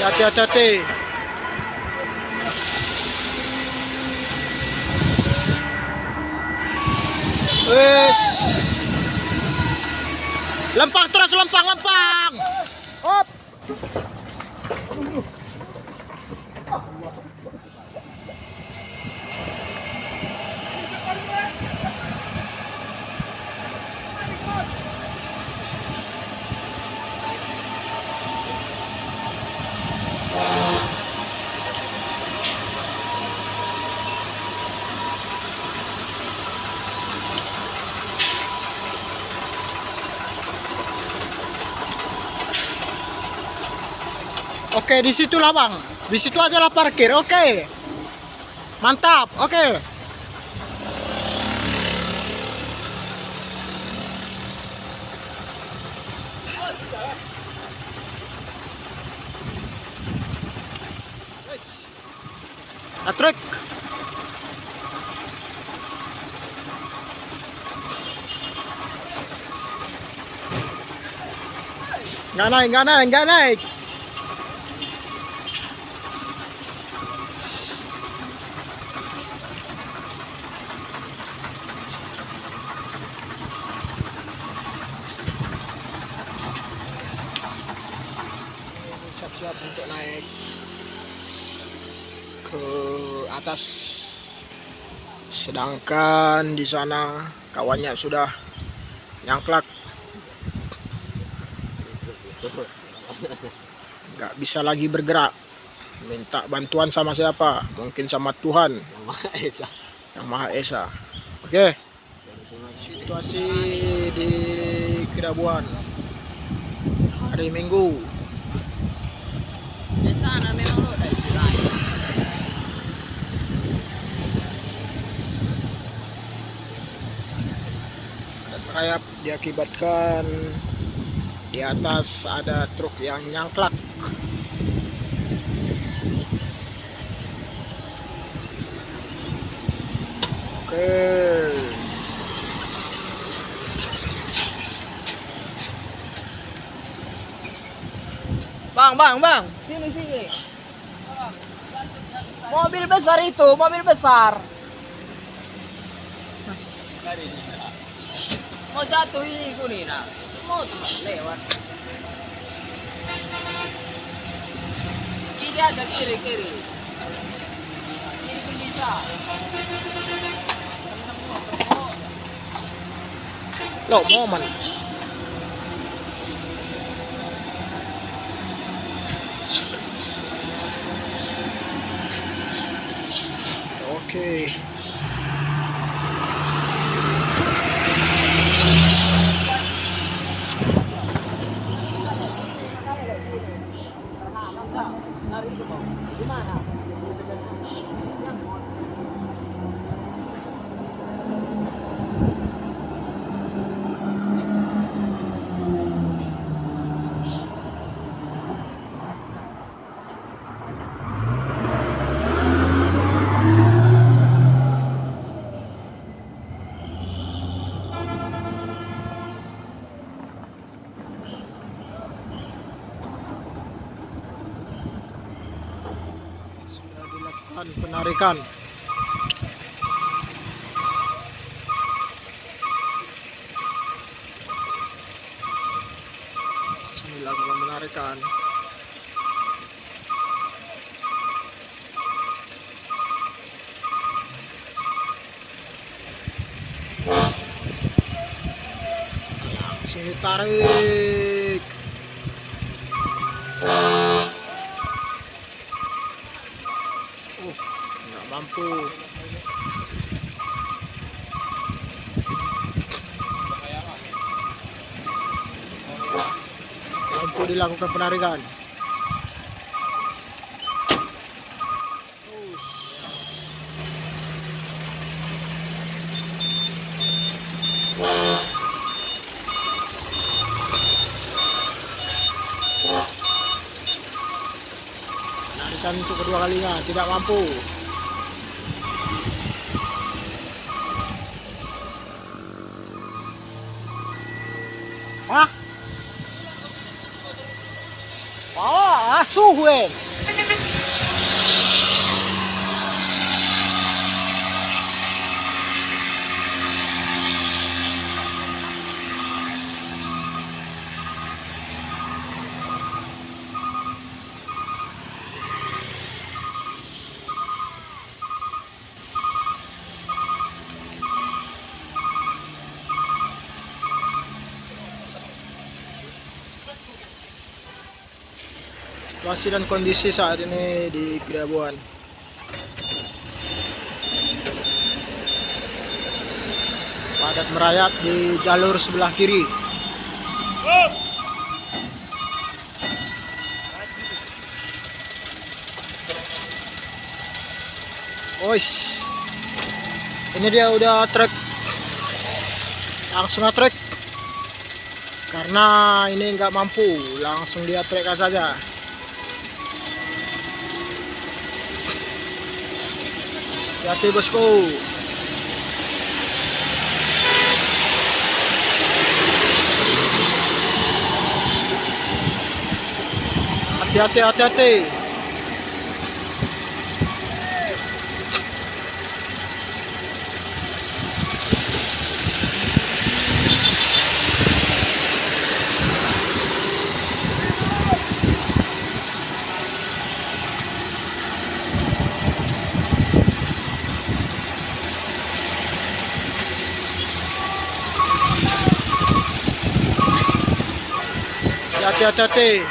Hati-hati. Wes. Lempang terus, lempang. Hop. Oke, di situlah bang. Di situ aja lah parkir. Oke, mantap. Oke. Truk. Nggak naik. Siap-siap untuk naik ke atas, sedangkan di sana kawannya sudah nyangklak, nggak bisa lagi bergerak. Minta bantuan sama siapa? Mungkin sama Tuhan yang Maha Esa. Oke, situasi di Kirabuan hari Minggu. Merayap diakibatkan di atas ada truk yang nyangklak. Oke. Bang, sini. Mobil besar itu, mobil besar. Mau jatuh ini kunina. Mau lewat. Kiri aja, kiri. Kiri pun bisa. Loh, momen. Oke. Gimana? Sudah dilakukan penarikan. Sudah dilakukan penarikan. Langsung ditarik. Nggak mampu. Mampu dilakukan penarikan. Penarikan untuk kedua kalinya tidak mampu. Hah? Bawa, Asuh wen. Situasi dan kondisi saat ini di Kediabuan. Padat merayap di jalur sebelah kiri. Oish. Ini dia udah trek. Langsung trek. Karena ini nggak mampu, langsung dia trek saja. Hati bosku. Hati-hati, hati-hati. Hati-hati.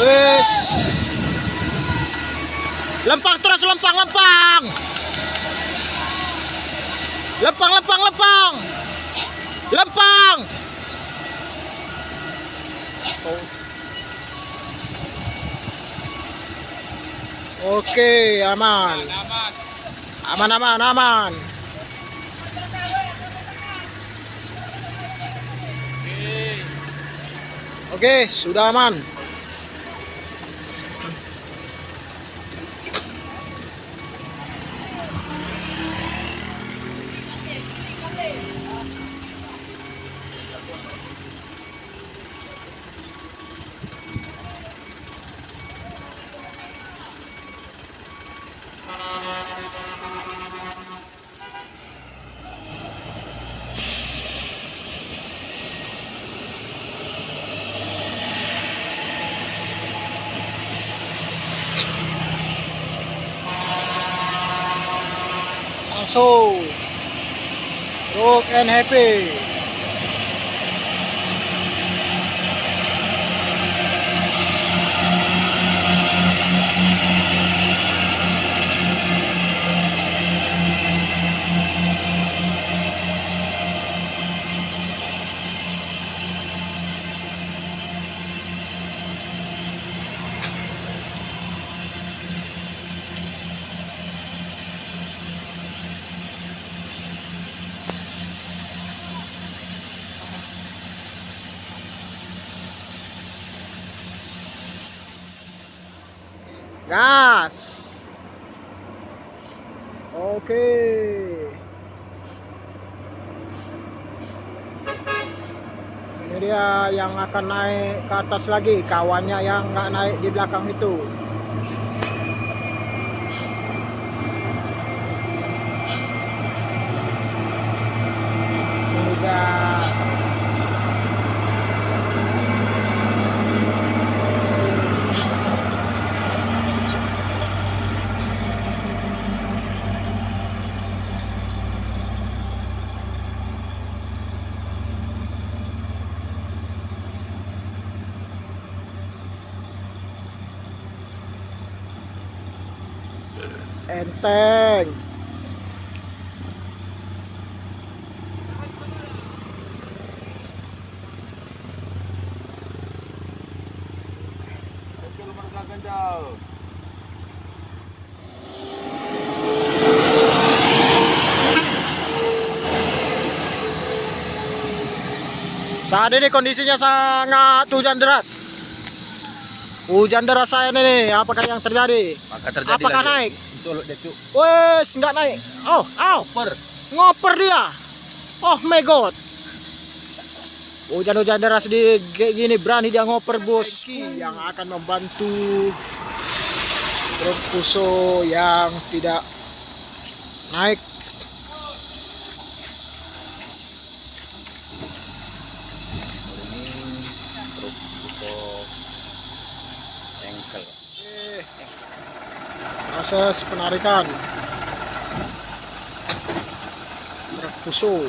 Wes. Lempang terus, lempang. Lempang. Oh. Oke, aman. Aman. Oke, sudah aman. Langsung rock and happy. Gas. Oke. Ini dia yang akan naik ke atas lagi, kawannya yang nggak naik di belakang itu. Sudah. Enteng. Saat ini kondisinya sangat hujan deras. Hujan deras saya ini, apakah yang terjadi? Apakah naik? Wes, nggak naik. Oh, ngoper dia. Oh my god. Hujan-hujan deras di kayak gini berani dia ngoper bos. Yang akan membantu truk Fuso yang tidak naik. Ini truk Fuso engkel. Proses penarikan truk Fuso.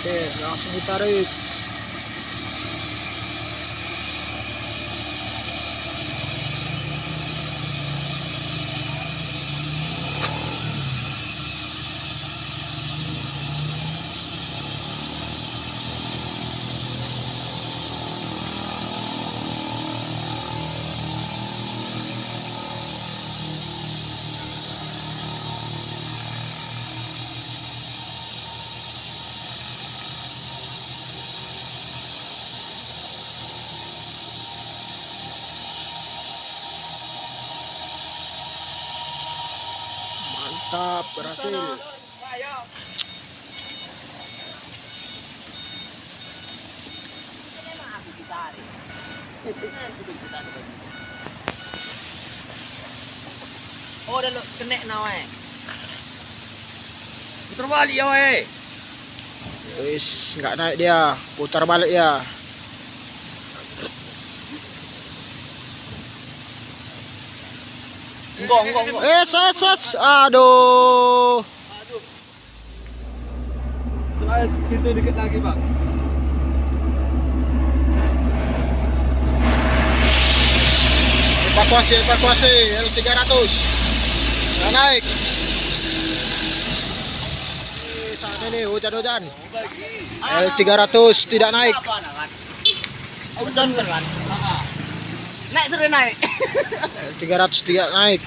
Oke, langsung ditarik. Mantap, berhasil. Oh, udah lo kena now putar balik ya weh. Wis, nggak naik dia, putar balik ya. Enggak. Ses, aduh. Terakhir situ dikit lagi, Bang. Evakuasi L300. Nggak naik. Saat ini hujan-hujan. L300 tidak naik. Hujan kan? Naik sudah naik. L300 tidak naik.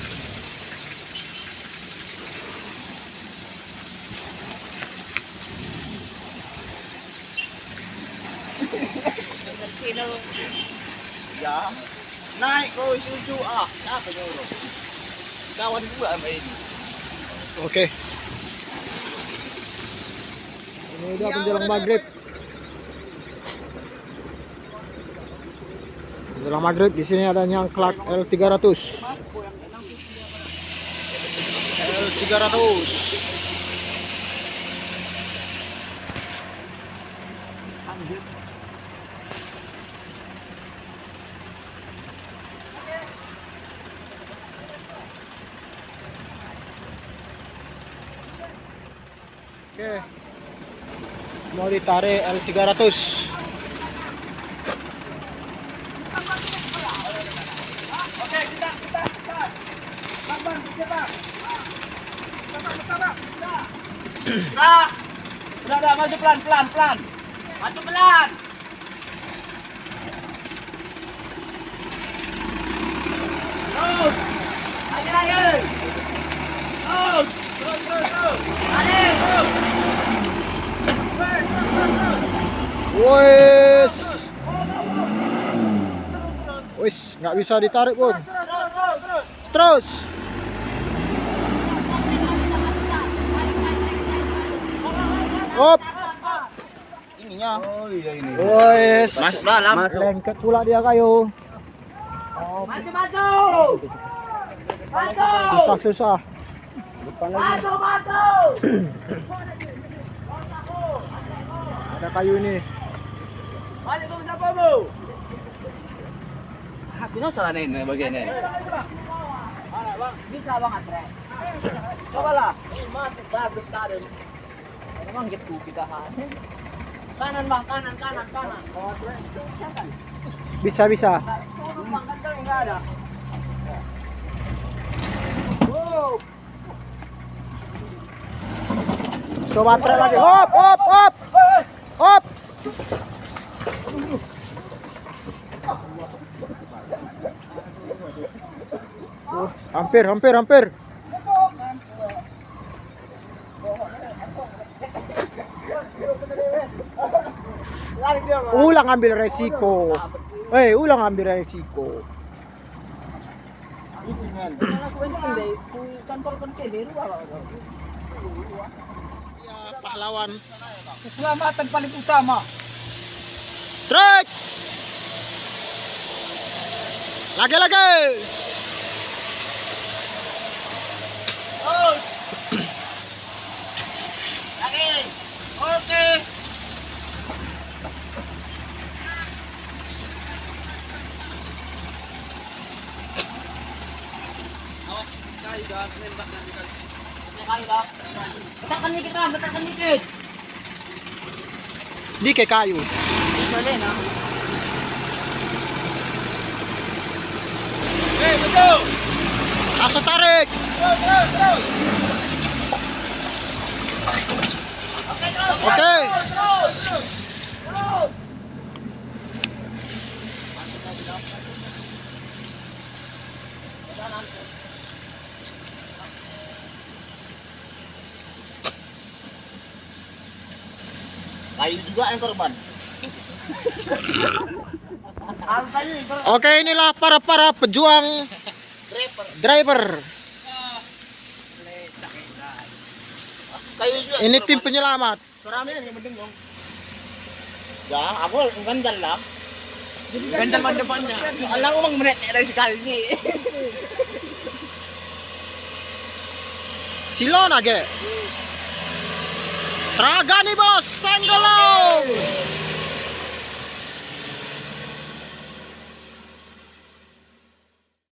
Ya. Naik kau suju siapa nyuruh? Kawan gua sama ini. Oke. Ini udah menjelang maghrib. Menjelang maghrib di sini ada nyangklak L300. L300. Oke. Mau ditarik L300. Oke, kita. Bang, siapa? Nah, udah, maju pelan. Maju pelan. Terus. Ayo. Terus. Ayo. Wis, nggak bisa ditarik, Bung. Terus. Hop. Ininya. Oh iya ini. Wis. Masuk dalam. Lengket pula dia kayu. Maju. Susah. Maju. Ada kayu ini. Balik ke siapa, Bu? Hakuna salah nih bagian ini. Bang, bisa Bang Andre. Coba lah. Masuk bagus sekali. Memang gitu kita. Kanan Bang, kanan. Oh, Bisa bisa. Turun bang, kan kalau nggak ada. Coba try lagi. Hop hop hop. Hop. Hampir hampir hampir. Lari dia bang. Ulang ambil resiko. Ulang ambil resiko. Kalau aku ini kantor kan kayak di luar. Ya, pahlawan. Keselamatan paling utama. Trek. Lagi lagi. Terus. Lagi. Oke. Awas, kali dah nembak nanti kali. Kali dah. Tekan dikit. Di kayak kayu. Boleh nah. Betul. Langsung tarik. Terus. Oke. Terus. Kayu juga yang korban. Oke, inilah para pejuang driver. Kayu juga. Ini tim penyelamat. Karami yang penting dong. Ya, aku ganjal lah. Ganjal man depannya. Alam ko mang menit dari sekali ni. Silon age. Tragani bos, senggolo.